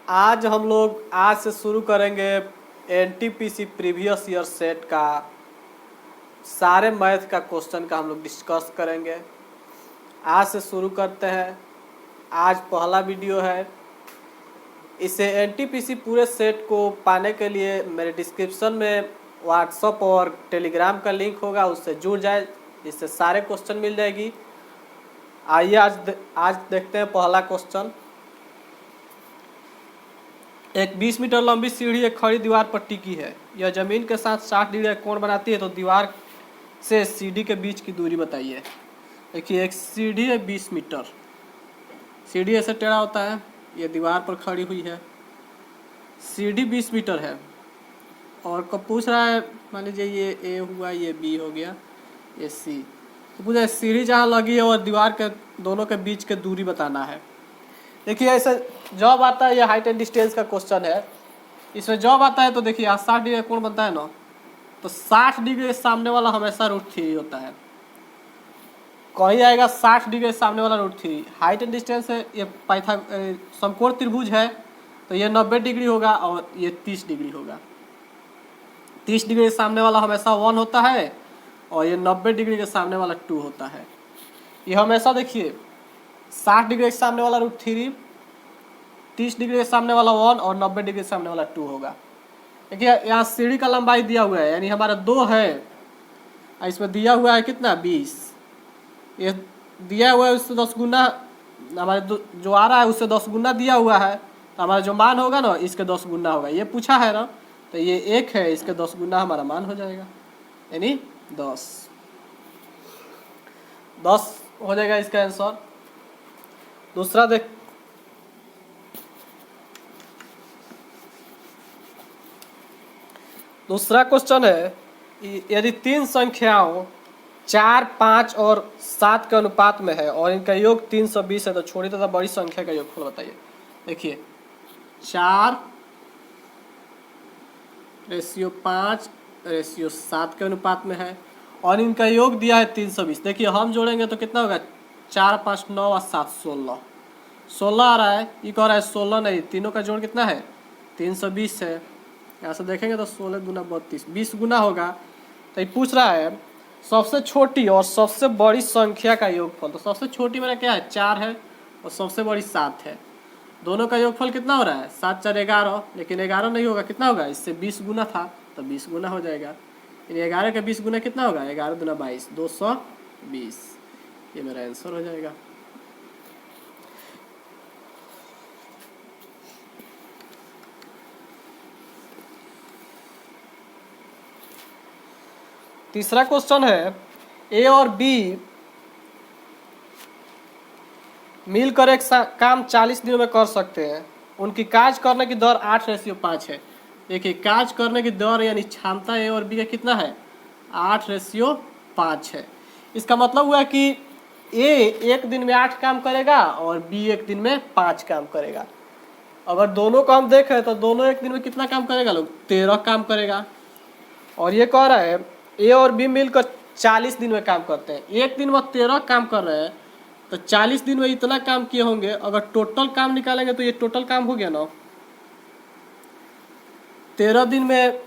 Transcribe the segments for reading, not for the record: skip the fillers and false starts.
आज हम लोग आज से शुरू करेंगे एनटीपीसी प्रीवियस ईयर सेट का सारे मैथ का क्वेश्चन का हम लोग डिस्कस करेंगे। आज से शुरू करते हैं। आज पहला वीडियो है। इसे एनटीपीसी पूरे सेट को पाने के लिए मेरे डिस्क्रिप्शन में व्हाट्सअप और टेलीग्राम का लिंक होगा, उससे जुड़ जाए, इससे सारे क्वेश्चन मिल जाएगी। आइए आज देखते हैं पहला क्वेश्चन। एक 20 मीटर लंबी सीढ़ी एक खड़ी दीवार पर टिकी है। यह जमीन के साथ 60 डिग्री का कोण बनाती है, तो दीवार से सीढ़ी के बीच की दूरी बताइए। देखिए, एक सीढ़ी है 20 मीटर। सीढ़ी ऐसे टेढ़ा होता है, यह दीवार पर खड़ी हुई है। सीढ़ी 20 मीटर है और कब पूछ रहा है, मान लीजिए ये ए हुआ, ये बी हो गया, ये सी। तो पूछा है सीढ़ी जहाँ लगी है और दीवार के दोनों के बीच के दूरी बताना है। देखिए, ऐसे जॉब आता है, ये हाइट एंड डिस्टेंस का क्वेश्चन है। इसमें जॉब आता है तो देखिए यहाँ 60 डिग्री कोण बनता है ना, तो 60 डिग्री के सामने वाला हमेशा √3 होता है। कहीं आएगा 60 डिग्री के सामने वाला √3। हाइट एंड डिस्टेंस है, ये समकोण त्रिभुज है, तो ये 90 डिग्री होगा और ये 30 डिग्री होगा। 30 डिग्री के सामने वाला हमेशा 1 होता है और ये 90 डिग्री के सामने वाला 2 होता है। ये हमेशा देखिए 60 डिग्री के सामने वाला √3, 30 डिग्री के सामने वाला 1 और 90 डिग्री के सामने वाला 2 होगा। देखिए यहाँ सीढ़ी का लंबाई दिया हुआ है, यानी हमारा 2 है, इसमें दिया हुआ है कितना 20। ये दिया हुआ है उससे 10 गुना, हमारे जो आ रहा है उससे 10 गुना दिया हुआ है, तो हमारा जो मान होगा ना इसके 10 गुना होगा। ये पूछा है ना, तो ये 1 है, इसके 10 गुना हमारा मान हो जाएगा, यानी 10 हो जाएगा इसका आंसर। दूसरा दूसरा क्वेश्चन है, यदि 3 संख्याओं 4, 5 और 7 के अनुपात में है और इनका योग 320 है, तो छोटी तथा बड़ी संख्या का योगफल बताइए। देखिए 4:5:7 के अनुपात में है और इनका योग दिया है 320। देखिए हम जोड़ेंगे तो कितना होगा, 4, 5, 9 और 7 16 आ रहा है। ये कह रहा है 16 नहीं, तीनों का जोड़ कितना है 320 है। यहाँ से देखेंगे तो 16 गुना 32, 20 गुना होगा। तो ये पूछ रहा है सबसे छोटी और सबसे बड़ी संख्या का योगफल। तो सबसे छोटी मेरा क्या है 4 है और सबसे बड़ी 7 है। दोनों का योगफल कितना हो रहा है 7, 4, 11, लेकिन 11 नहीं होगा, कितना होगा, इससे 20 गुना था तो 20 गुना हो जाएगा। यानी 11 का 20 गुना कितना होगा, 11 दूना 22, 220। ये मेरा आंसर हो जाएगा। तीसरा क्वेश्चन है, ए और बी मिलकर एक काम 40 दिनों में कर सकते हैं। उनकी कार्य करने की दर 8:5 है। देखिए कार्य करने की दर यानी क्षमता ए और बी का कितना है 8:5 है। इसका मतलब हुआ कि ए एक दिन में 8 काम करेगा और बी एक दिन में 5 काम करेगा। अगर दोनों को हम देखें तो दोनों एक दिन में कितना काम करेगा, लोग 13 काम करेगा। और ये कह रहा है ए और बी मिलकर 40 दिन में काम करते हैं। एक दिन में 13 काम कर रहे हैं, तो 40 दिन में इतना काम किए होंगे। अगर टोटल काम निकालेंगे तो ये टोटल काम हो गया ना 13 दिन में,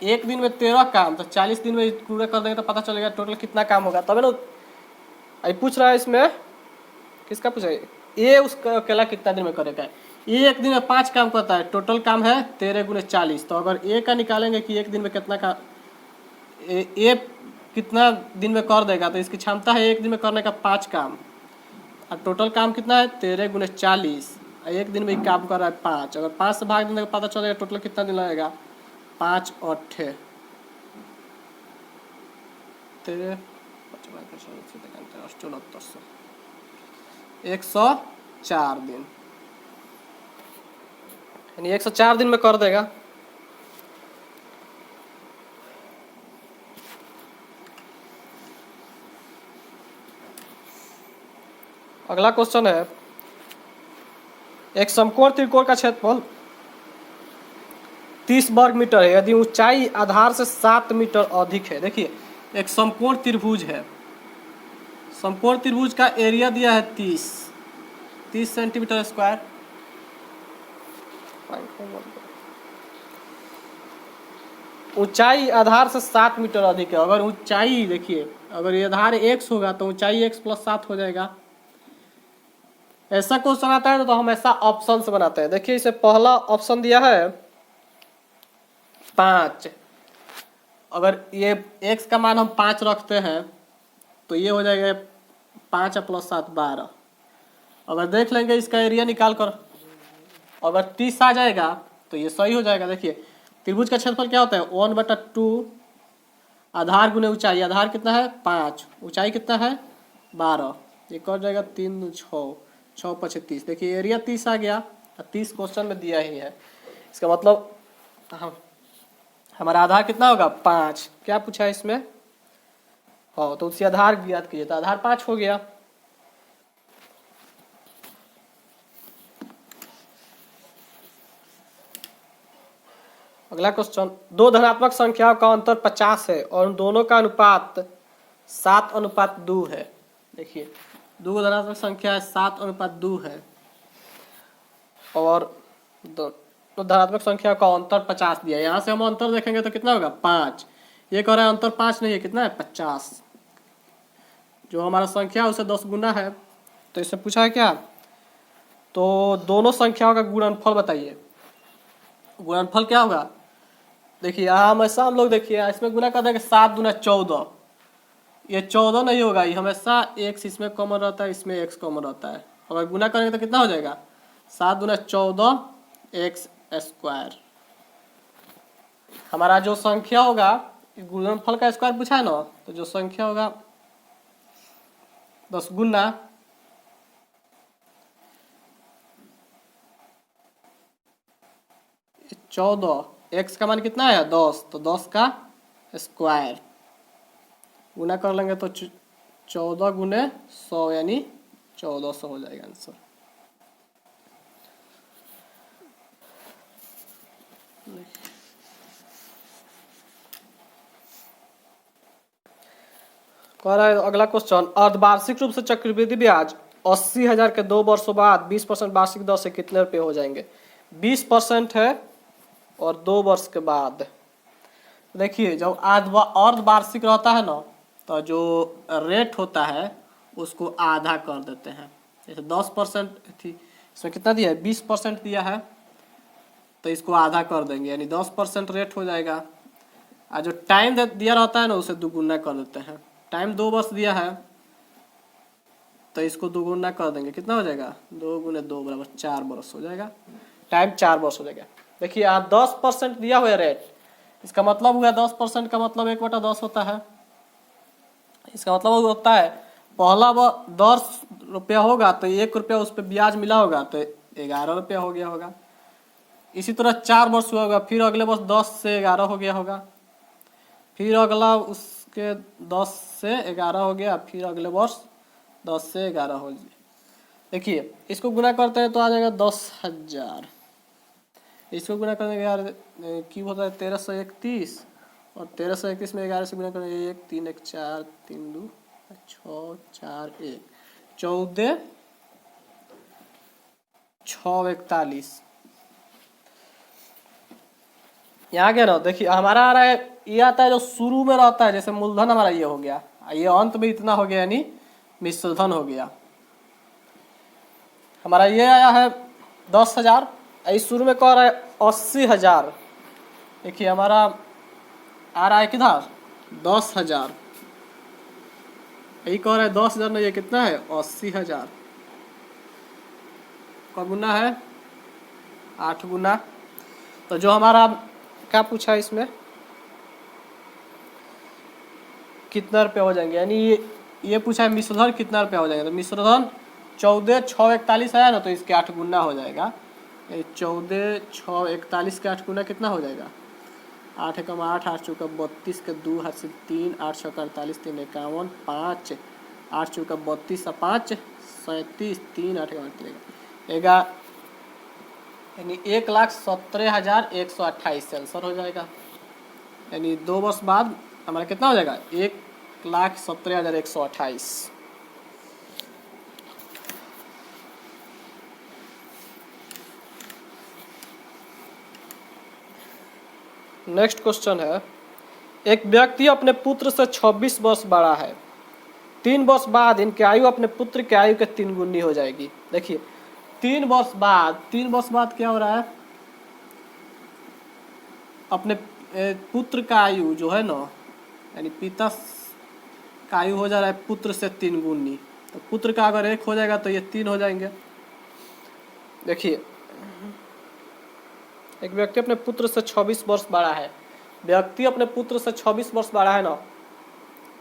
एक दिन में 13 काम, तो 40 दिन में पूरा कर देंगे तो पता चलेगा टोटल कितना काम होगा। तब ना पूछ रहा है इसमें किसका पूछा है, ए उसका अकेला कितना दिन में करेगा। ये एक दिन में 5 काम करता है, टोटल काम है 13 गुने 40। तो अगर ए का निकालेंगे कि एक दिन में कितना का ए कितना दिन में कर देगा, तो इसकी क्षमता है एक दिन में करने का 5 काम और टोटल काम कितना है 13 गुने 40। एक दिन में काम कर रहा है 5। अगर 5 से भाग देने का पता चलेगा टोटल कितना दिन लगेगा, 5 और 8 13 104 दिन, यानी 104 दिन में कर देगा। अगला क्वेश्चन है, एक समकोण त्रिकोण का क्षेत्रफल 30 वर्ग मीटर है यदि ऊंचाई आधार से 7 मीटर अधिक है। देखिए एक समकोण त्रिभुज है, समकोण त्रिभुज का एरिया दिया है 30 सेंटीमीटर स्क्वायर ऊंचाई आधार से 7 मीटर अधिक है। अगर ऊंचाई देखिए, अगर ये आधार x होगा तो ऊंचाई x + 7 हो जाएगा। ऐसा क्वेश्चन आता है तो हमेशा ऑप्शन से बनाते हैं। देखिए इसे पहला ऑप्शन दिया है 5। अगर ये x का मान हम 5 रखते हैं तो ये हो जाएगा 5 + 7 12। अगर देख लेंगे इसका एरिया निकाल कर, अगर 30 आ जाएगा तो ये सही हो जाएगा। देखिए त्रिभुज का क्षेत्रफल क्या होता है 1/2 आधार गुने ऊंचाई। आधार कितना है 5, ऊंचाई कितना है 12, ये कट जाएगा 3 × 6 6 × 5 = 30। देखिए एरिया 30 आ गया, 30 क्वेश्चन में दिया ही है। इसका मतलब हमारा आधार कितना होगा 5। क्या पूछा है इसमें, हाँ तो उसी आधार ज्ञात कीजिए, तो आधार 5 हो गया। अगला क्वेश्चन, दो धनात्मक संख्याओं का अंतर 50 है और उन दोनों का अनुपात 7:2 है। देखिए दो धनात्मक संख्या है 7:2 है और दो धनात्मक संख्या का अंतर 50 दिया है। यहाँ से हम अंतर देखेंगे तो कितना होगा 5। ये कह रहा है अंतर 5 नहीं है, कितना है 50। जो हमारा संख्या है उसे 10 गुना है। तो इससे पूछा है क्या, तो दोनों संख्याओं का गुणनफल बताइए। गुणनफल क्या होगा, देखिए यहाँ हमेशा हम लोग देखिए इसमें गुना कर देंगे 7 × 14। ये 14 नहीं होगा, ये हमेशा x इसमें कॉमन रहता है, इसमें x कॉमन रहता है। अगर गुना करेंगे तो कितना हो जाएगा 7 × 14 x²। हमारा जो संख्या होगा गुणनफल का स्क्वायर पूछा है ना, तो जो संख्या होगा 10 गुना 14, x का मान कितना है 10, तो 10 का स्क्वायर गुना कर लेंगे तो 14 × 100 यानी 1400 हो जाएगा आंसर। कह रहा है अगला क्वेश्चन, अर्धवार्षिक रूप से चक्रवृद्धि ब्याज 80,000 के 2 वर्षों बाद 20% वार्षिक दर से कितने रुपए हो जाएंगे। 20% है और 2 वर्ष के बाद। देखिए जब अर्धवार्षिक रहता है ना, तो जो रेट होता है उसको आधा कर देते हैं। जैसे 10% थी, इसमें कितना दिया है 20% दिया है, तो इसको आधा कर देंगे यानी 10% रेट हो जाएगा। और जो टाइम दिया रहता है ना उसे दुगुना कर देते हैं। टाइम 2 वर्ष दिया है तो इसको दुगुना कर देंगे, कितना हो जाएगा 2 × 2 = 4 वर्ष हो जाएगा। टाइम 4 वर्ष हो जाएगा। देखिए यहाँ 10% दिया हुआ है रेट, इसका मतलब हुआ 10% का मतलब 1/10 होता है। इसका मतलब होता है पहला वो 10 रुपया होगा तो 1 रुपया उस पर ब्याज मिला होगा तो 11 रुपया हो गया होगा। इसी तरह 4 वर्ष हुआ होगा, फिर अगले वर्ष 10 से 11 हो गया होगा, फिर अगला उसके 10 से 11 हो गया, फिर अगले वर्ष 10 से 11 हो गया। देखिए इसको गुना करते हैं तो आ जाएगा 10,000। इसको गुना करने के यार क्यों होता है 1331 और 1331 में 11 से गुना करेंगे 1 3 1 4 3 2 6 4 1 14 6 41। यहाँ क्या ना देखिए हमारा आ रहा है, ये आता है जो शुरू में रहता है, जैसे मूलधन हमारा ये हो गया, ये अंत में इतना हो गया यानी मिश्रधन हो गया। हमारा ये आया है 10,000, इस शुरू में कह रहा है 80,000। देखिए हमारा आ रहा है किधर 10,000, यही कह रहा है 10,000 नहीं, ये कितना है 80,000 का गुना है 8 गुना। तो जो हमारा क्या पूछा है इसमें कितना रुपया हो जाएंगे, यानी ये पूछा है मिश्रधन कितना रुपया हो जाएगा। तो मिश्रधन 14 6 41 आया ना, तो इसके 8 गुना हो जाएगा। 14 6 41 के 8 गुना कितना हो जाएगा 8 × 8 8 चौका 32 के 2 हाथ से 3 8 छक्का 48 3 51 5 8 चौका 32 5 37 3 8 का यानी 1,17,128 आंसर हो जाएगा। यानी 2 वर्ष बाद हमारा कितना हो जाएगा 1,17,128। नेक्स्ट क्वेश्चन है, एक व्यक्ति अपने पुत्र से 26 वर्ष बड़ा है। 3 वर्ष बाद इनकी आयु अपने पुत्र की आयु के 3 गुनी हो जाएगी। देखिए 3 वर्ष बाद क्या हो रहा है, अपने पुत्र का आयु जो है ना, यानी पिता का आयु हो जा रहा है पुत्र से 3 गुनी। तो पुत्र का अगर 1 हो जाएगा तो ये 3 हो जाएंगे। देखिए एक व्यक्ति अपने पुत्र से 26 वर्ष बड़ा है, व्यक्ति अपने पुत्र से 26 वर्ष बड़ा है ना,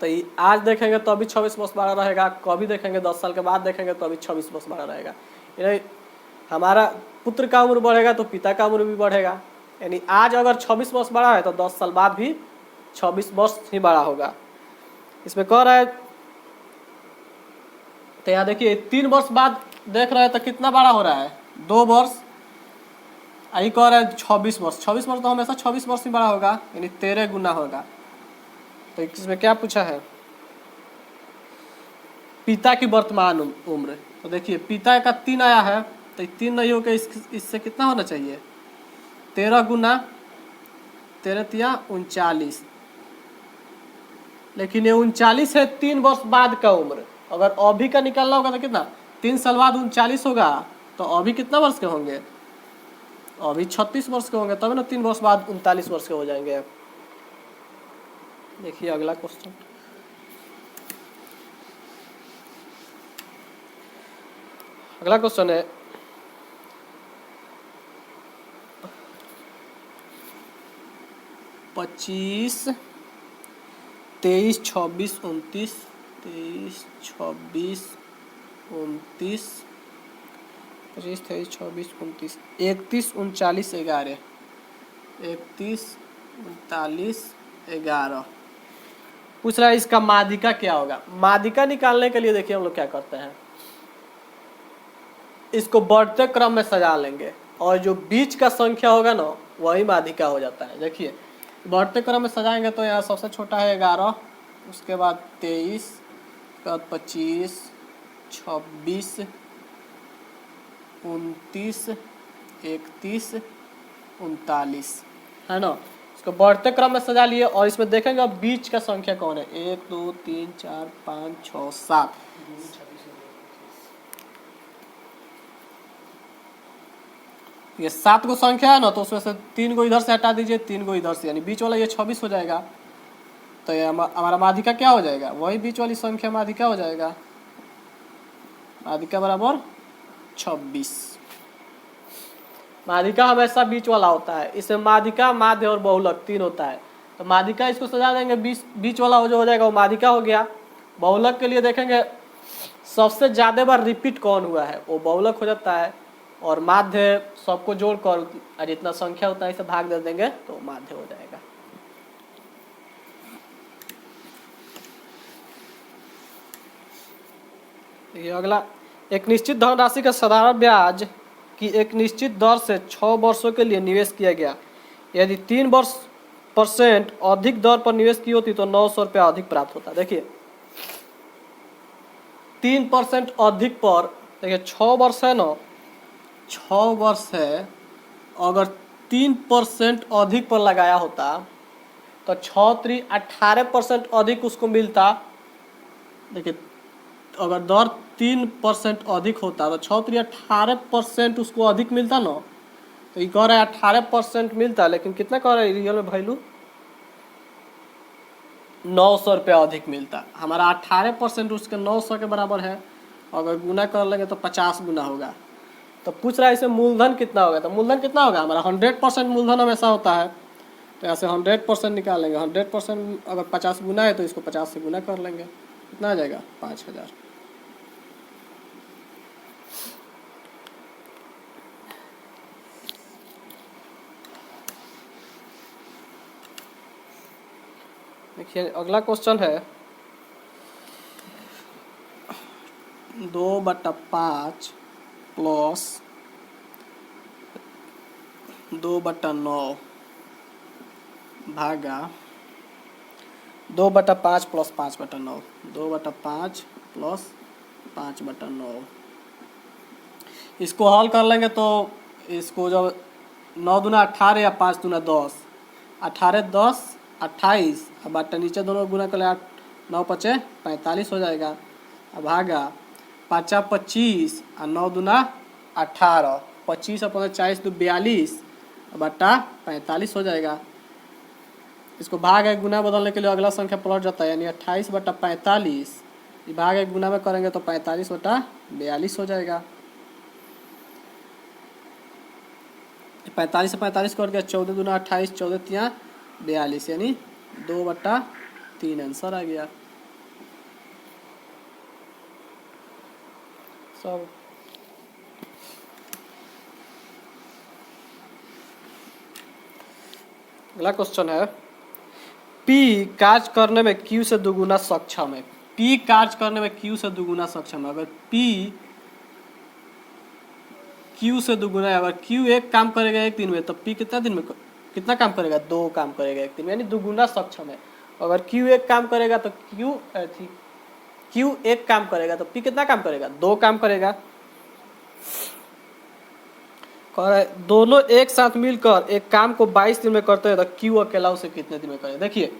तो आज देखेंगे तो अभी 26 वर्ष बड़ा रहेगा, कभी देखेंगे 10 साल के बाद देखेंगे तो अभी 26 वर्ष बड़ा रहेगा। यानी हमारा पुत्र का उम्र बढ़ेगा तो पिता का उम्र भी बढ़ेगा। यानी आज अगर 26 वर्ष बड़ा है तो 10 साल बाद भी 26 वर्ष ही बड़ा होगा। इसमें कह रहा है, तो यहाँ देखिए 3 वर्ष बाद देख रहे हैं तो कितना बड़ा हो रहा है, 2 वर्ष। यही कह रहा है 26 वर्ष, 26 वर्ष तो हमेशा 26 वर्ष ही बड़ा होगा, यानी 13 गुना होगा। तो इसमें क्या पूछा है, पिता की वर्तमान उम्र। तो देखिए पिता का 3 आया है, तो 3 नहीं होकर इससे कितना होना चाहिए, 13 गुना 13 या 39। लेकिन ये 39 है 3 वर्ष बाद का उम्र। अगर अभी का निकालना होगा तो कितना, 3 साल बाद 39 होगा, तो अभी कितना वर्ष के होंगे, अभी 36 वर्ष के होंगे, तब ना 3 वर्ष बाद 39 वर्ष के हो जाएंगे। देखिए अगला क्वेश्चन, अगला क्वेश्चन है, पच्चीस 23 26 29 23 26 29 25 23 26 29 31 39 11 31 39 11 पूछ रहा है इसका माध्यिका क्या होगा। माध्यिका निकालने के लिए देखिए हम लोग क्या करते हैं, इसको बढ़ते क्रम में सजा लेंगे और जो बीच का संख्या होगा ना वही माध्यिका हो जाता है। देखिए बढ़ते क्रम में सजाएंगे तो यहाँ सबसे छोटा है 11, उसके बाद 23, उसके बाद 25 26 29 31 39 है ना। इसको बढ़ते क्रम में सजा लिए और इसमें देखेंगे अब बीच का संख्या कौन है, 1 2 3 4 5 6 7। ये 7 को संख्या है ना, तो उसमें से 3 को इधर से हटा दीजिए, 3 को इधर से, यानी बीच वाला ये 26 हो जाएगा। तो ये हमारा माध्यिका क्या हो जाएगा, वही बीच वाली संख्या माध्यिका हो जाएगा। माध्यिका बराबर 26। माध्यिका हमेशा बीच वाला होता है, इसमें माध्यिका माध्य और बहुलक 3 होता है। तो माध्यिका इसको सजा देंगे, बीच वाला जो हो जाएगा वो माध्यिका हो गया। बहुलक के लिए देखेंगे सबसे ज्यादा बार रिपीट कौन हुआ है वो बहुलक हो जाता है, और माध्य सबको जोड़कर जितना संख्या होता है इसे भाग दे देंगे तो माध्य हो जाएगा। ये अगला, एक निश्चित धनराशि का साधारण ब्याज की एक निश्चित दर से 6 वर्षों के लिए निवेश किया गया। यदि 3% अधिक दर पर निवेश की होती तो 900 रुपया अधिक प्राप्त होता। देखिए 3% अधिक पर, देखिए 6 वर्ष है ना, 6 वर्ष है, अगर 3% अधिक पर लगाया होता तो 6 18% अधिक उसको मिलता। देखिए अगर दर 3% अधिक होता तो 6 18% उसको अधिक मिलता ना। तो ये कह रहा है 18% मिलता, लेकिन कितना कह रहा है रियल में वैल्यू, 900 रुपया अधिक मिलता। हमारा 18% उसके 900 के बराबर है, अगर गुना कर लेंगे तो 50 गुना होगा। तो पूछ रहा है इसमें मूलधन कितना होगा, तो मूलधन कितना होगा, हमारा 100% मूलधन हमेशा होता है। तो यहाँ से 100% निकालेंगे, 100% अगर 50 गुना है तो इसको 50 से गुना कर लेंगे, कितना आ जाएगा 5000। देखिए अगला क्वेश्चन है 2/5 प्लस 2/9 भागा 2/5 प्लस 5/9, 2/5 प्लस 5/9। इसको हल कर लेंगे तो इसको जब 9 दूना 18 या 5 दूना 10, 18 10 28, अब बट्टा नीचे दोनों गुना कर ले, 8 9 5 45 हो जाएगा। अब भागा 5 25 और 9 दूना 18, 25 और 15 40 दो 42, बट्टा 45 हो जाएगा। इसको भाग एक गुना बदलने के लिए अगला संख्या पलट जाता है, यानी 28 बटा 45, भाग एक गुना में करेंगे तो 45 बटा 42 हो जाएगा। 45 से 45 कर दिया, 14 दूना 28, 14 तिया 42, यानी 2 बटा 3 आंसर आ गया सब। अगला क्वेश्चन है, P कार्य करने में Q से दुगुना सक्षम है। P कार्य करने में Q से दुगुना सक्षम है। अगर P Q से दुगुना है, अगर Q एक काम करेगा एक दिन में, तो P कितना दिन में कितना काम करेगा? 2 काम करेगा एक दिन में, यानी दुगुना सक्षम है। अगर Q एक काम करेगा तो Q एक काम करेगा तो P कितना काम करेगा? 2 काम करेगा। दोनों एक साथ मिलकर एक काम को 22 दिन में करते हैं तो Q अकेला उसे कितने दिन में करेगा? देखिए,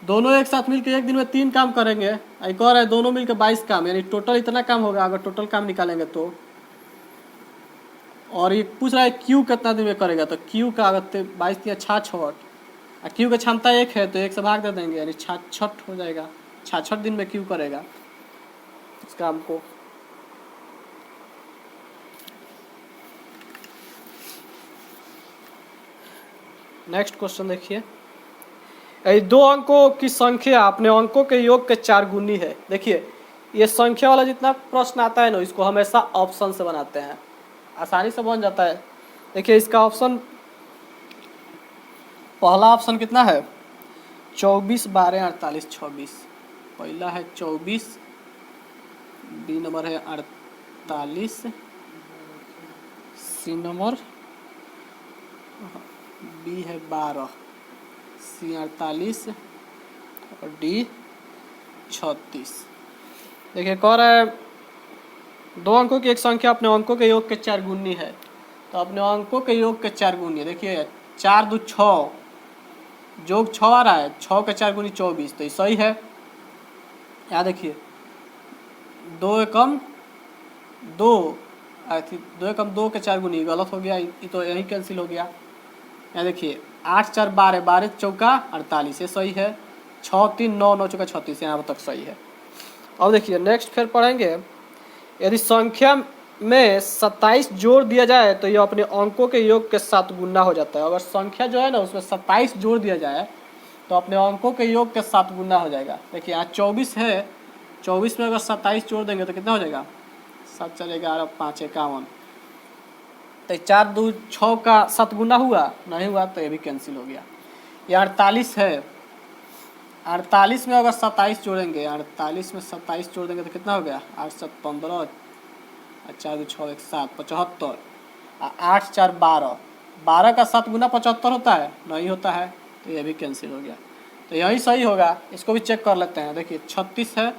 दोनों एक साथ मिलकर एक दिन में 3 काम करेंगे, एक और है दोनों मिलकर 22 काम, यानी टोटल इतना काम होगा अगर टोटल काम निकालेंगे तो। और ये पूछ रहा है Q कितना दिन में करेगा, तो Q का अगर 22 या 66, और Q की क्षमता 1 है तो 1 से भाग दे देंगे, यानी 66 हो जाएगा। 66 दिन में Q करेगा इस काम को। नेक्स्ट क्वेश्चन देखिए, 2 अंकों की संख्या अपने अंकों के योग के 4 गुनी है। देखिए, ये संख्या वाला जितना प्रश्न आता है ना, इसको हमेशा ऑप्शन से बनाते हैं, आसानी से बन जाता है। देखिए, इसका ऑप्शन, पहला ऑप्शन कितना है? 24 12 48 26। पहला है 24, बी नंबर है 48, सी नंबर बी है 12, सी 48 और डी 36। देखिए, कह रहा है 2 अंकों की एक संख्या अपने अंकों के योग के 4 गुनी है, तो अपने अंकों के योग के 4 गुनी है। देखिए, 4 2 6, जोग 6 आ रहा है, 6 के 4 गुनी 24, तो ये सही है। यहाँ देखिए, 2 एकम 2, 2 एकम 2 के 4 गुनी, गलत हो गया, ये तो यही कैंसिल हो गया। यहाँ देखिए, 8 4 12, 12 चौका 48, ये सही है। 6 3 9, 9 चौका 36, यहाँ तक सही है। अब देखिए, नेक्स्ट फिर पढ़ेंगे, यदि संख्या में 27 जोड़ दिया जाए तो यह अपने अंकों के योग के साथ गुना हो जाता है। अगर संख्या जो है ना उसमें 27 जोड़ दिया जाए तो अपने अंकों के योग के साथ गुना हो जाएगा। देखिए, यहाँ 24 है, 24 में अगर 27 जोड़ देंगे तो कितना हो जाएगा? 7 4 11 5 51, तो 4 2 6 का 7 गुना हुआ? नहीं हुआ, तो ये भी कैंसिल हो गया। ये 48 है, 48 में अगर 27 जोड़ेंगे, 48 में 27 जोड़ देंगे तो कितना हो गया? 8 7 15, 4 2 6 1 7 75, 8 4 12, 12 का 7 गुना 75 होता है? नहीं होता है, तो ये भी कैंसिल हो गया। तो यही सही होगा, इसको भी चेक कर लेते हैं। देखिए, 36 है,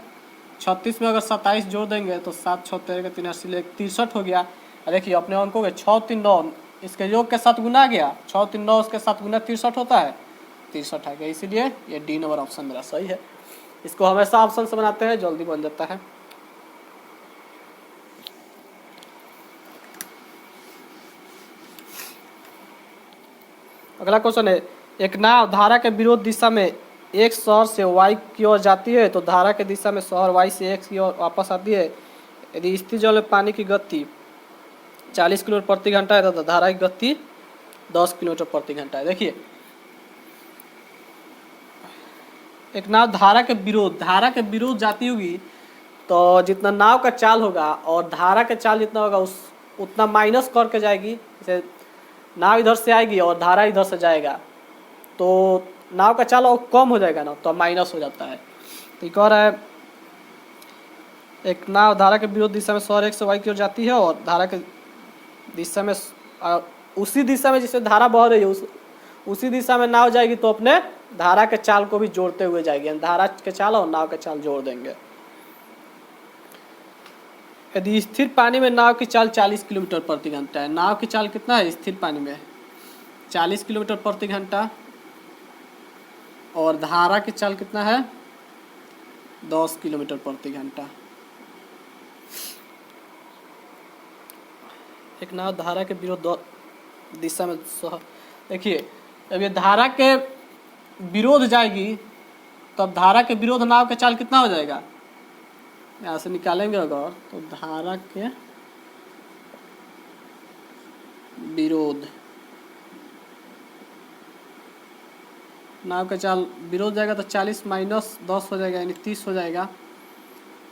36 में अगर 27 जोड़ देंगे तो 7 6 13 3 80 63 हो गया। देखिए, अपने अंकों के 6 3 9 इसके योग के साथ गुना गया, 6 3 9 उसके साथ गुना 63 होता है, 63 आ गया। इसीलिए ये डी नंबर ऑप्शन मेरा सही है। इसको हमेशा ऑप्शन से बनाते हैं, जल्दी बन जाता है। अगला क्वेश्चन है, एक नाव धारा के विरोध दिशा में एक शहर से वाई की ओर जाती है तो धारा के दिशा में शहर वाई से एक्स की ओर वापस आती है। यदि स्थिर जल में पानी की गति 40 किलोमीटर प्रति घंटा है तो धारा की गति 10 किलोमीटर प्रति घंटा है। देखिए, एक नाव धारा के विरोध जाती होगी तो जितना नाव का चाल होगा और धारा का चाल जितना होगा उतना माइनस करके जाएगी। जैसे नाव इधर से आएगी और धारा इधर से जाएगा तो नाव का चाल और कम हो जाएगा ना, तो माइनस हो जाता है। तो ये कह रहा है, एक नाव धारा के विरोध दिशा में शहर एक से वाई की ओर जाती है और धारा के दिशा में उसी दिशा में जिससे धारा बह रही है उसी दिशा में नाव जाएगी तो अपने धारा के चाल को भी जोड़ते हुए जाएगी। धारा के चाल और नाव के चाल जोड़ देंगे। यदि स्थिर पानी में नाव की चाल 40 किलोमीटर प्रति घंटा है, नाव की चाल कितना है स्थिर पानी में? 40 किलोमीटर प्रति घंटा। और धारा की चाल कितना है 10 किलोमीटर प्रति घंटा। एक नाव धारा के विरोध दिशा में देखिए, जब ये धारा के विरोध जाएगी तब धारा के विरोध नाव का चाल कितना हो जाएगा, यहाँ से निकालेंगे अगर तो धारा के विरोध नाव का चाल विरोध जाएगा तो 40 माइनस 10 हो जाएगा यानी 30 हो जाएगा।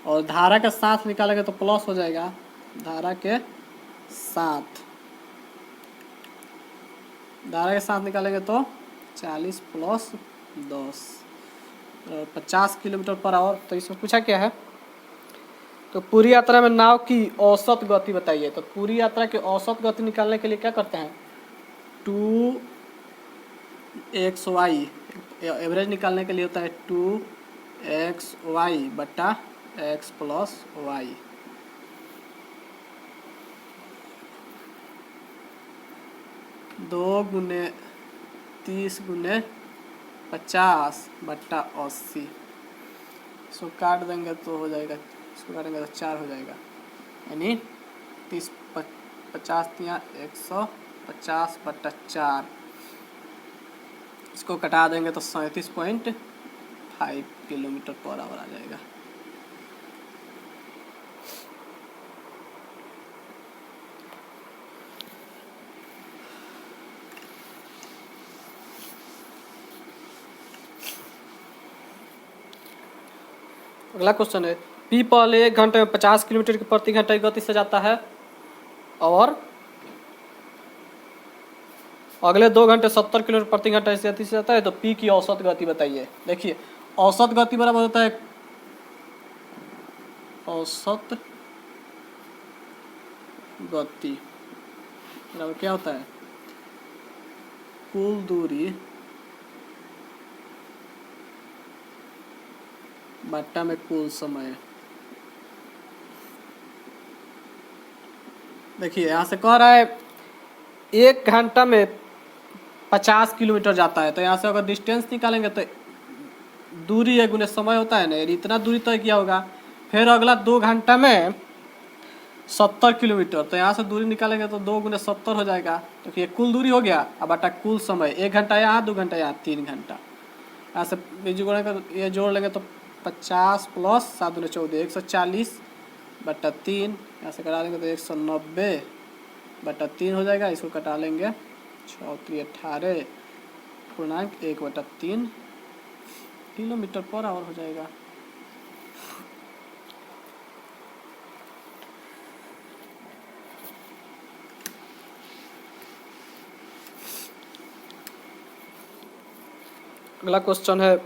और धारा के साथ निकालेंगे तो प्लस हो जाएगा, धारा के साथ निकालेंगे तो 40 प्लस 10 50 किलोमीटर पर आवर। तो इसमें पूछा क्या है, तो पूरी यात्रा में नाव की औसत गति बताइए। तो पूरी यात्रा की औसत गति निकालने के लिए क्या करते हैं 2xy, एवरेज निकालने के लिए होता है 2xy बटा x प्लस वाई। दो गुने 30 गुने 50 बट्टा 80, इसको काट देंगे तो हो जाएगा, इसको काटेंगे तो 4 हो जाएगा यानी 30 50 या 150 बट्टा 4, इसको कटा देंगे तो 37.5 किलोमीटर पर आवर आ जाएगा। अगला क्वेश्चन है पी पहले 1 घंटे में 50 किलोमीटर की प्रति घंटा की गति से जाता है और अगले 2 घंटे 70 किलोमीटर प्रति घंटा की गति से जाता है, तो पी की औसत गति बताइए। देखिए औसत गति बराबर होता है औसत गति बराबर क्या होता है कुल दूरी बट्टा में कुल समय। देखिए यहाँ से कह रहा है 1 घंटा में 50 किलोमीटर जाता है, तो यहाँ से अगर डिस्टेंस निकालेंगे तो दूरी है गुने समय होता है ना, यदि इतना दूरी तय किया होगा। फिर अगला 2 घंटा में 70 किलोमीटर, तो यहाँ से दूरी निकालेंगे तो 2 गुने 70 हो जाएगा। तो ये कुल दूरी हो गया। अब बटा कुल समय 1 घंटा यहाँ 2 घंटा यहाँ 3 घंटा। यहाँ से ये जोड़ लेंगे तो 50 प्लस 7 दूने 14 140 बट्टा 3, यहाँ से कटा लेंगे तो 190 बट्टा 3 हो जाएगा। इसको कटा लेंगे 18.1/3 किलोमीटर पर आवर हो जाएगा। अगला क्वेश्चन है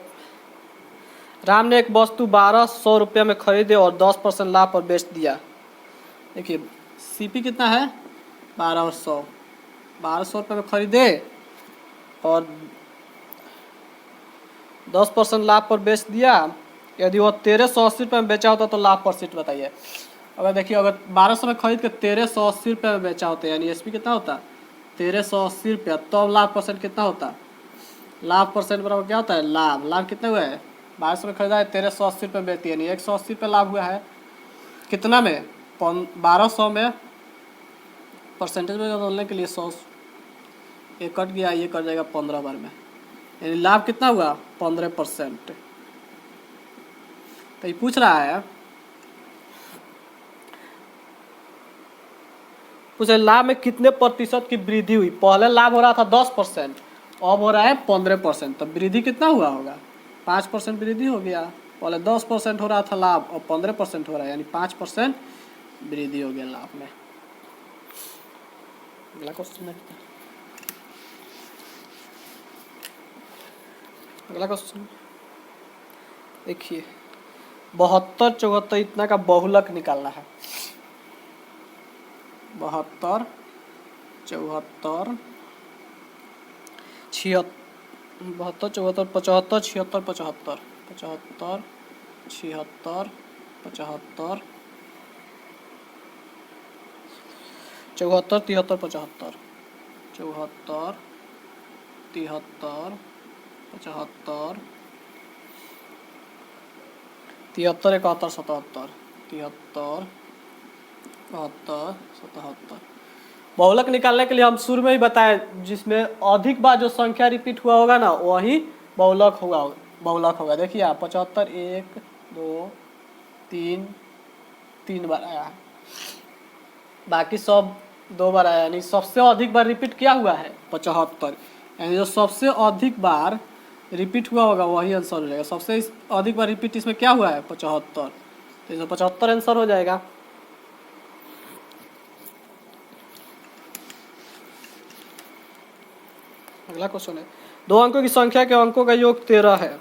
राम ने एक वस्तु 1200 रुपये में खरीदे और 10% लाभ पर बेच दिया। देखिए सीपी कितना है 1200 रुपये में खरीदे और 10% लाभ पर बेच दिया। यदि वो 1380 रुपये में बेचा होता तो लाभ परसेंट बताइए। अगर देखिए अगर 1200 में खरीद के 1380 रुपये में बेचा होता यानी एसपी कितना होता 1380 रुपया, तो लाभ परसेंट कितना होता, लाभ परसेंट बराबर क्या होता है लाभ कितना हुआ है 1200 में खरीदा है 1380 रुपये बेचती है यानी 180 रुपये लाभ हुआ है। कितना में 1200 में परसेंटेज में बदलने के लिए 100 ये कट गया, ये कट जाएगा 15 बार में, यानी लाभ कितना हुआ 15%। तो ये पूछ रहा है लाभ में कितने प्रतिशत की वृद्धि हुई। पहले लाभ हो रहा था 10%, अब हो रहा है 15%, तो वृद्धि कितना हुआ होगा 5% वृद्धि हो गया। पहले 10% हो रहा था लाभ और 15% हो रहा है यानी 5% वृद्धि हो गया लाभ में। अगला क्वेश्चन है, अगला क्वेश्चन देखिए 72 74 इतना का बहुलक निकालना है। 72 74 76 72 74 75 76 75 75 76 75 74 73 75 74 73 75, 73, 71, 77, 73, 71, 77। बहुलक निकालने के लिए हम शुरू में ही बताए, जिसमें अधिक बार जो संख्या रिपीट हुआ होगा ना वही बहुलक होगा। देखिए आप 75 1 2 3 3 बार आया है, बाकी सब 2 बार आया, यानी सबसे अधिक बार रिपीट क्या हुआ है 75, यानी जो सबसे अधिक बार रिपीट हुआ होगा वही आंसर हो जाएगा। सबसे अधिक बार रिपीट इसमें क्या हुआ है 75, तो इसमें 75 आंसर हो जाएगा। अगला क्वेश्चन है, 2 अंकों की संख्या के अंकों का योग 13 है।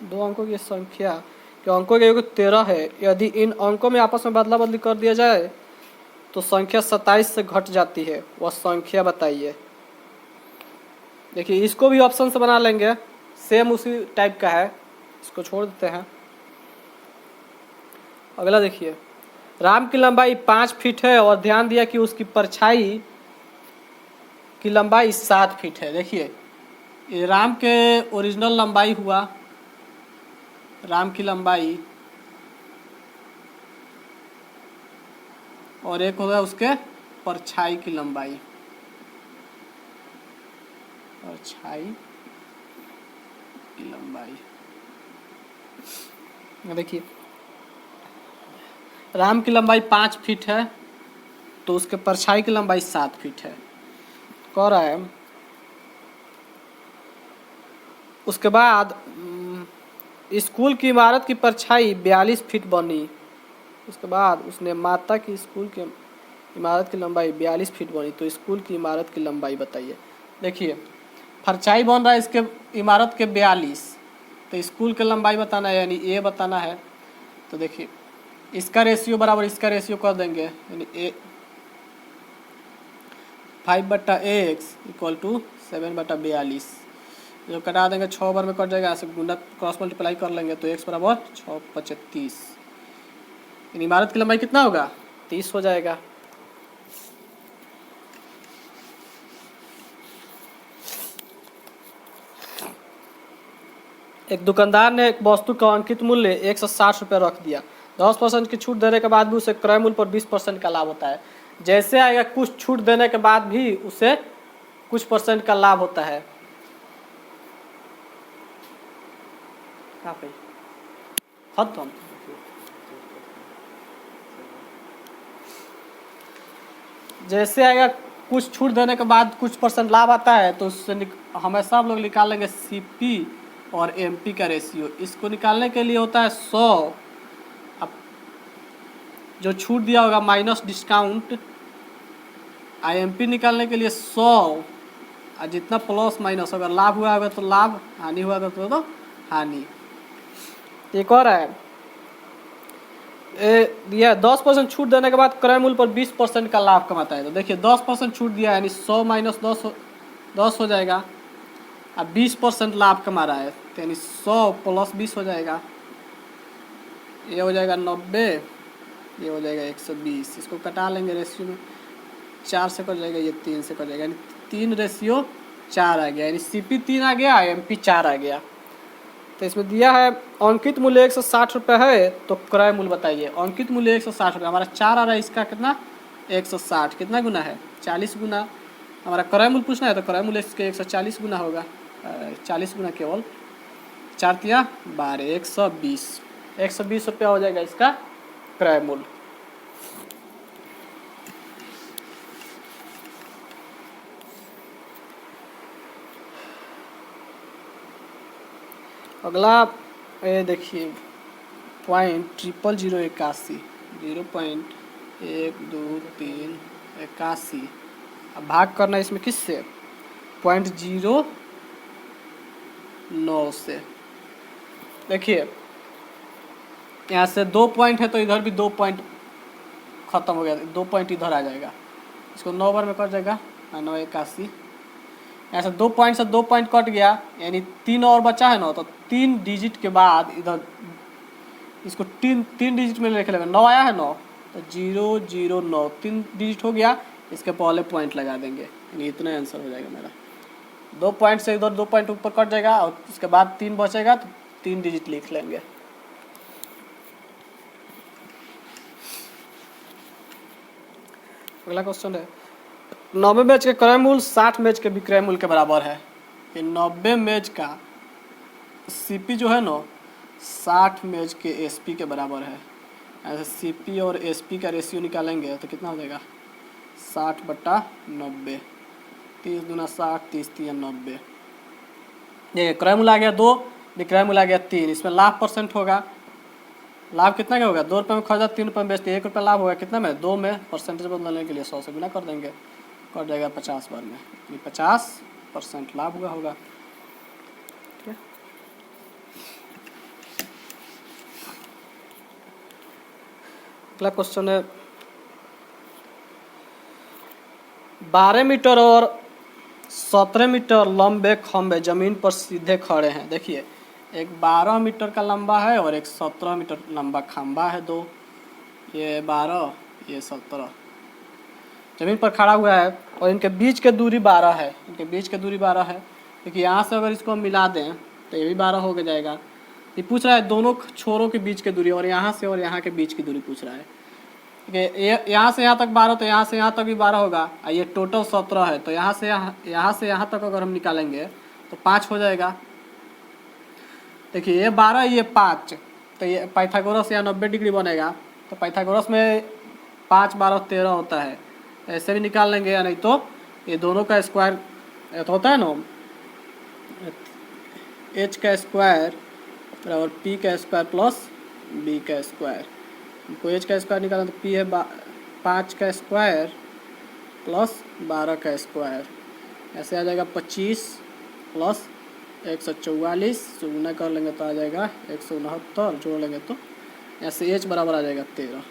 2 अंकों की संख्या के अंकों का योग 13 है। यदि इन अंकों में आपस में बदला बदली कर दिया जाए तो संख्या 27 से घट जाती है, वह संख्या बताइए। देखिए इसको भी ऑप्शन से बना लेंगे, सेम उसी टाइप का है, इसको छोड़ देते हैं। अगला देखिए, राम की लंबाई 5 फीट है और ध्यान दिया कि उसकी परछाई की लंबाई 7 फीट है। देखिए ये राम के ओरिजिनल लंबाई हुआ, राम की लंबाई, और एक होगा उसके परछाई की लंबाई, परछाई की लंबाई। देखिए राम की लंबाई 5 फीट है तो उसके परछाई की लंबाई 7 फीट है। कह रहा है उसके बाद स्कूल की इमारत की परछाई 42 फीट बनी। उसके बाद उसने माता की स्कूल की इमारत की लंबाई 42 फीट बनी, तो स्कूल की इमारत की लंबाई बताइए। देखिए परछाई बन रहा है इसके इमारत के 42, तो स्कूल की लंबाई बताना है, यानी ए बताना है। तो देखिए इसका रेशियो बराबर इसका रेशियो कर देंगे, यानी ए 5/x = 7/42, जो कटा देंगे 6 बार में कट जाएगा, ऐसे गुना क्रॉस मल्टीप्लाई कर लेंगे तो x बराबर 6 × 25, इमारत की लंबाई कितना होगा 30 हो जाएगा। एक दुकानदार ने एक वस्तु का अंकित मूल्य 160 रुपये रख दिया। 10% की छूट देने के बाद भी उसे क्रय मूल्य पर 20% का लाभ होता है। जैसे आएगा कुछ छूट देने के बाद भी उसे कुछ % का लाभ होता है। खत्म। जैसे आएगा कुछ छूट देने के बाद कुछ % लाभ आता है, तो उससे हमेशा हम लोग निकाल लेंगे CP और MP का रेशियो। इसको निकालने के लिए होता है 100, अब जो छूट दिया होगा माइनस डिस्काउंट, IMP निकालने के लिए 100, और जितना प्लस माइनस, अगर लाभ हुआ होगा तो लाभ, हानि हुआ होगा तो हानि। एक और है दिया 10% छूट देने के बाद क्रय मूल्य पर 20% का लाभ कमाता है। तो देखिए 10% छूट दिया, यानी 100 - 10 हो जाएगा, अब 20% लाभ कमा रहा है, तो यानी 100 + 20 हो जाएगा, ये हो जाएगा 90, ये हो जाएगा 120। इसको कटा लेंगे रेशियो में, 4 से कट जाएगा, ये 3 से कट जाएगा, यानी 3:4 आ गया, यानी CP 3 आ गया, MP 4 आ गया। तो इसमें दिया है अंकित मूल्य 160 रुपये है, तो क्रय मूल्य बताइए। अंकित मूल्य 160 रुपये, हमारा 4 आ रहा है, इसका कितना 160, कितना गुना है 40 गुना। हमारा क्रय मूल्य पूछना है तो क्रय मूल्य इसके 140 गुना होगा, 40 गुना केवल 4 × 12, 120 रुपया हो जाएगा इसका क्रय मूल्य। अगला ये देखिए .0081, 0.12381। अब भाग करना है इसमें किससे 0.09 से। देखिए यहाँ से 2 पॉइंट है तो इधर भी 2 पॉइंट खत्म हो गया, 2 पॉइंट इधर आ जाएगा, इसको 9 बार में कट जाएगा, 981। यहाँ से 2 पॉइंट से 2 पॉइंट कट गया, यानी 3 और बचा है ना, तो 3 डिजिट के बाद इधर इसको 3 डिजिट में लिख लेंगे। 9 आया है 9, तो 009, 3 डिजिट हो गया, इसके पहले पॉइंट लगा देंगे। यानी इतना आंसर हो जाएगा मेरा। 2 पॉइंट से इधर 2 पॉइंट ऊपर कट जाएगा और उसके बाद 3 बचेगा तो 3 डिजिट लिख लेंगे। अगला क्वेश्चन है 90 मैच के क्रय मूल्य 60 मैच के विक्रय मूल्य के बराबर है। ये 90 मैच का सीपी जो है ना 60 मैच के एसपी के बराबर है। ऐसे सीपी और एसपी का रेशियो निकालेंगे तो कितना हो जाएगा 60/90, 30 दूना 60, 30 3 90। ये क्रय मूल्य आ गया 2, विक्रय मूल्य आ गया 3। इसमें लाभ परसेंट होगा, लाभ कितना का होगा 2 रुपये में खरीदा 3 रुपये में बेचते 1 रुपये लाभ होगा कितना में 2 में, परसेंटेज बदलने के लिए 100 से गुना कर देंगे, कट जाएगा 50 बार में, 50% लाभ हुआ होगा। ठीक है, अगला क्वेश्चन है 12 मीटर और 17 मीटर लंबे खंभे जमीन पर सीधे खड़े हैं। देखिए एक 12 मीटर का लंबा है और एक 17 मीटर लंबा खंभा है, दो, ये 12 ये 17 जमीन पर खड़ा हुआ है और इनके बीच के दूरी 12 है, इनके बीच के दूरी 12 है। देखिए यहाँ से अगर इसको मिला दें तो ये भी 12 हो जाएगा। ये पूछ रहा है दोनों छोरों के बीच की दूरी और यहाँ से और यहाँ के बीच की दूरी पूछ रहा है। यहाँ से यहाँ तक 12 तो यहाँ से यहाँ तक भी 12 होगा, ये टोटल 17 है तो यहाँ से यहाँ तक अगर हम निकालेंगे तो 5 हो जाएगा। देखिए ये 12 ये 5 तो ये पाइथागोरस या 90 डिग्री बनेगा, तो पाइथागोरस में 5 12 13 होता है, ऐसे भी निकाल लेंगे। या नहीं तो ये दोनों का स्क्वायर तो होता है ना h का स्क्वायर और p का स्क्वायर प्लस b का स्क्वायर। हमको h का स्क्वायर निकालना तो p है 5 का स्क्वायर प्लस 12 का स्क्वायर, ऐसे आ जाएगा 25 प्लस 144, गुना कर लेंगे तो आ जाएगा 169, जोड़ लेंगे तो ऐसे h बराबर आ जाएगा 13।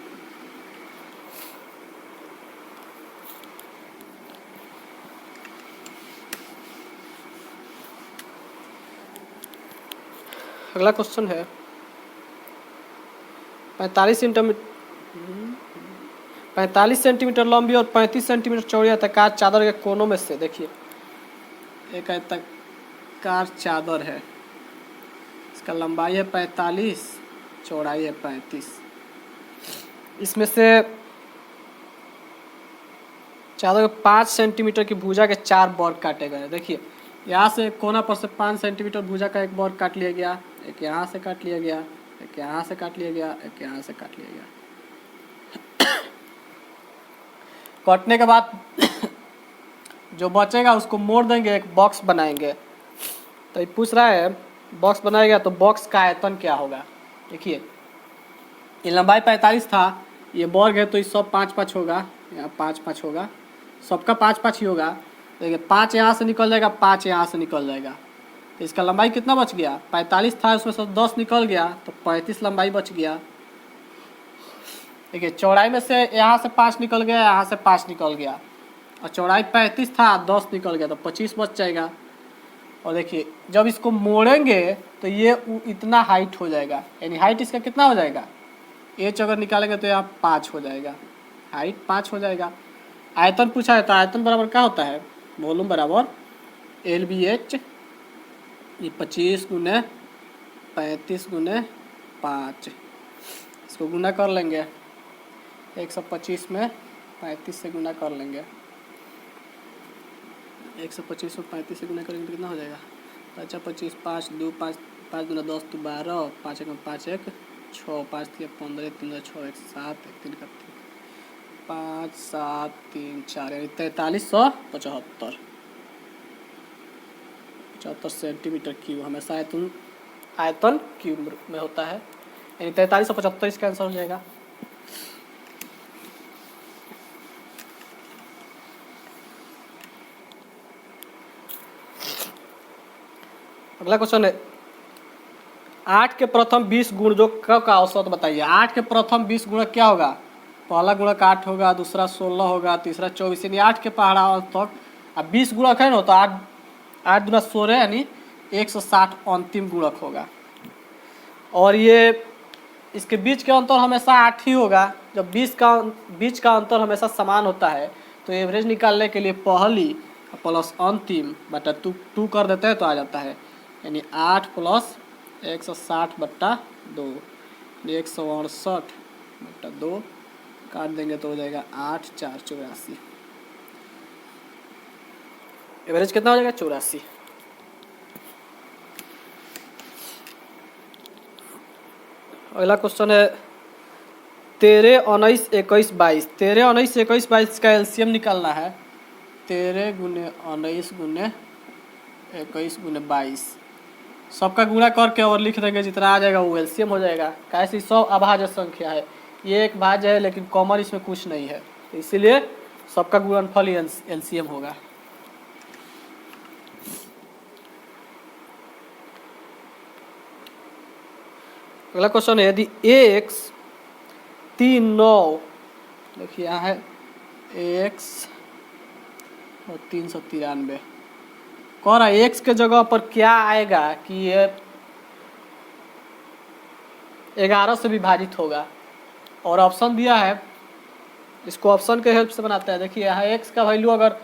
अगला क्वेश्चन है 45 सेंटीमीटर लंबी और 35 सेंटीमीटर चौड़ी आयताकार चादर के कोनों में से, देखिए एक आयताकार चादर है, इसका लंबाई है 45, चौड़ाई है 35। इसमें से चादर के 5 सेंटीमीटर की भुजा के 4 वर्ग काटे गए। देखिए यहाँ से कोना पर से 5 सेंटीमीटर भुजा का एक वर्ग काट लिया गया, एक यहाँ से काट लिया गया, एक यहाँ से काट लिया गया, एक यहाँ से काट लिया गया। काटने के बाद जो बचेगा उसको मोड़ देंगे, एक बॉक्स बनाएंगे। तो ये पूछ रहा है बॉक्स बनाएगा तो बॉक्स का आयतन क्या होगा। देखिए ये लंबाई 45 था, ये वर्ग है तो ये सब 5 5 होगा, यहाँ 5 5 होगा, सबका 5 5 ही होगा। देखिए 5 यहाँ से निकल जाएगा, 5 यहाँ से निकल जाएगा, तो इसका लंबाई कितना बच गया 45 था, उसमें से 10 निकल गया तो 35 लंबाई बच गया। देखिए चौड़ाई में से यहाँ से 5 निकल गया, यहाँ से 5 निकल गया और चौड़ाई 35 था, 10 निकल गया तो 25 बच जाएगा। और देखिए जब इसको मोड़ेंगे तो ये इतना हाइट हो जाएगा, यानी हाइट इसका कितना हो जाएगा, एच अगर निकालेंगे तो यहाँ 5 हो जाएगा, हाइट 5 हो जाएगा। आयतन पूछा है तो आयतन बराबर क्या होता है, वॉल्यूम बराबर LBH, ये 25 गुने 35 गुने 5, इसको गुना कर लेंगे, 125 में 35 से गुना कर लेंगे, 125 में 35 से गुना करेंगे तो कितना हो जाएगा, 5 25 5 2 5 5 गुना 10 तो 12, 5 1 5 1 6 5 3 15 3 6 1 7 1 3 5 7 3 4 यानी 4375 सेंटीमीटर क्यूब हमेशा आयतन क्यूब में होता है, यानी 4375 इसका आंसर हो जाएगा। अगला क्वेश्चन है 8 के प्रथम 20 गुणजों का औसत बताइए। 8 के प्रथम 20 गुणक क्या होगा, पहला गुणक 8 होगा, दूसरा 16 होगा, तीसरा 24, यानी 8 के पहाड़ा तक। अब 20 गुणक है ना तो 8 दूना 16 यानी 160 अंतिम गुणक होगा। और ये इसके बीच के अंतर हमेशा 8 ही होगा। जब बीच का अंतर हमेशा समान होता है तो एवरेज निकालने के लिए पहली प्लस अंतिम बटा टू कर देते हैं तो आ जाता है, यानी 8 प्लस 160 बट्टा 2, 168 बट्टा 2 काट देंगे तो हो जाएगा 8 4 84। एवरेज कितना हो जाएगा 84। अगला क्वेश्चन है 13 19 21 22। 13 19 21 22 का एलसीएम निकालना है। 13 गुने 19 गुने 21 गुने 22 सबका गुणा करके और लिख देंगे, जितना आ जाएगा वो एलसीएम हो जाएगा। कैसी सब अभाज्य संख्या है, ये एक भाज्य है लेकिन कॉमन इसमें कुछ नहीं है, तो इसीलिए सबका गुणनफल ही एलसीएम होगा। अगला क्वेश्चन है यदि x 3 9, देखिए यहाँ है x और 393, कह रहा है x के जगह पर क्या आएगा कि ये 11 से विभाजित होगा, और ऑप्शन दिया है, इसको ऑप्शन के हेल्प से बनाते हैं। देखिए यहाँ x का वैल्यू अगर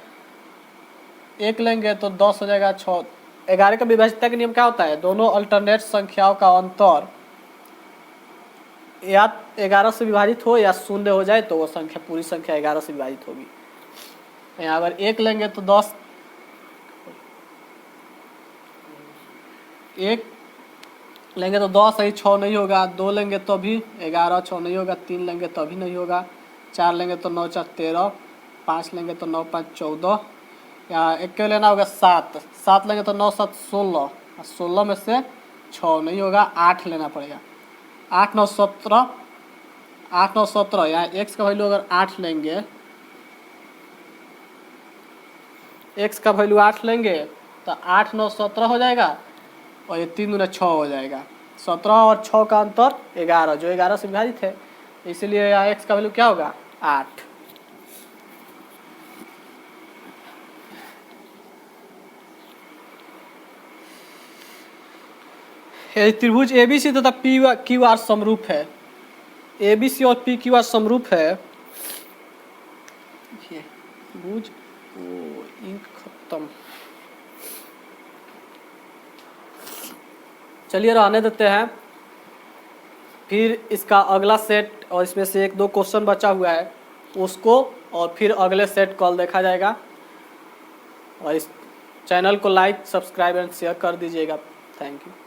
1 लेंगे तो 10 हो जाएगा 6। 11 का विभाज्यता का नियम क्या होता है, दोनों अल्टरनेट संख्याओं का अंतर या 11 से विभाजित हो या शून्य हो जाए तो वो संख्या पूरी संख्या 11 से विभाजित होगी। यहाँ अगर 1 लेंगे तो 10, 1 लेंगे तो 10 है, 6 नहीं होगा। 2 लेंगे तो भी 11, 6 नहीं होगा। 3 लेंगे तो भी नहीं होगा। 4 लेंगे तो 9 4 13, 5 लेंगे तो 9 5 14, यहाँ 1 के लेना होगा 7, 7 लेंगे तो 9 7 16, 16 में से 6 नहीं होगा, 8 लेना पड़ेगा। 8 9 17, 8 9 17, यहाँ x का वैल्यू अगर 8 लेंगे, x का वैल्यू 8 लेंगे तो 8 9 17 हो जाएगा, और ये 3 गुना 6 हो जाएगा। 17 और 6 का अंतर 11, जो 11 से विभाजित है, इसलिए यहाँ x का वैल्यू क्या होगा 8। यदि त्रिभुज एबीसी तथा पी क्यू आर समरूप है, एबीसी और पी क्यू आर समरूप है, त्रिभुज इंक खत्म, चलिए रहने देते हैं। फिर इसका अगला सेट और इसमें से 1 2 क्वेश्चन बचा हुआ है उसको, और फिर अगले सेट कल देखा जाएगा। और इस चैनल को लाइक सब्सक्राइब एंड शेयर कर दीजिएगा। Thank you.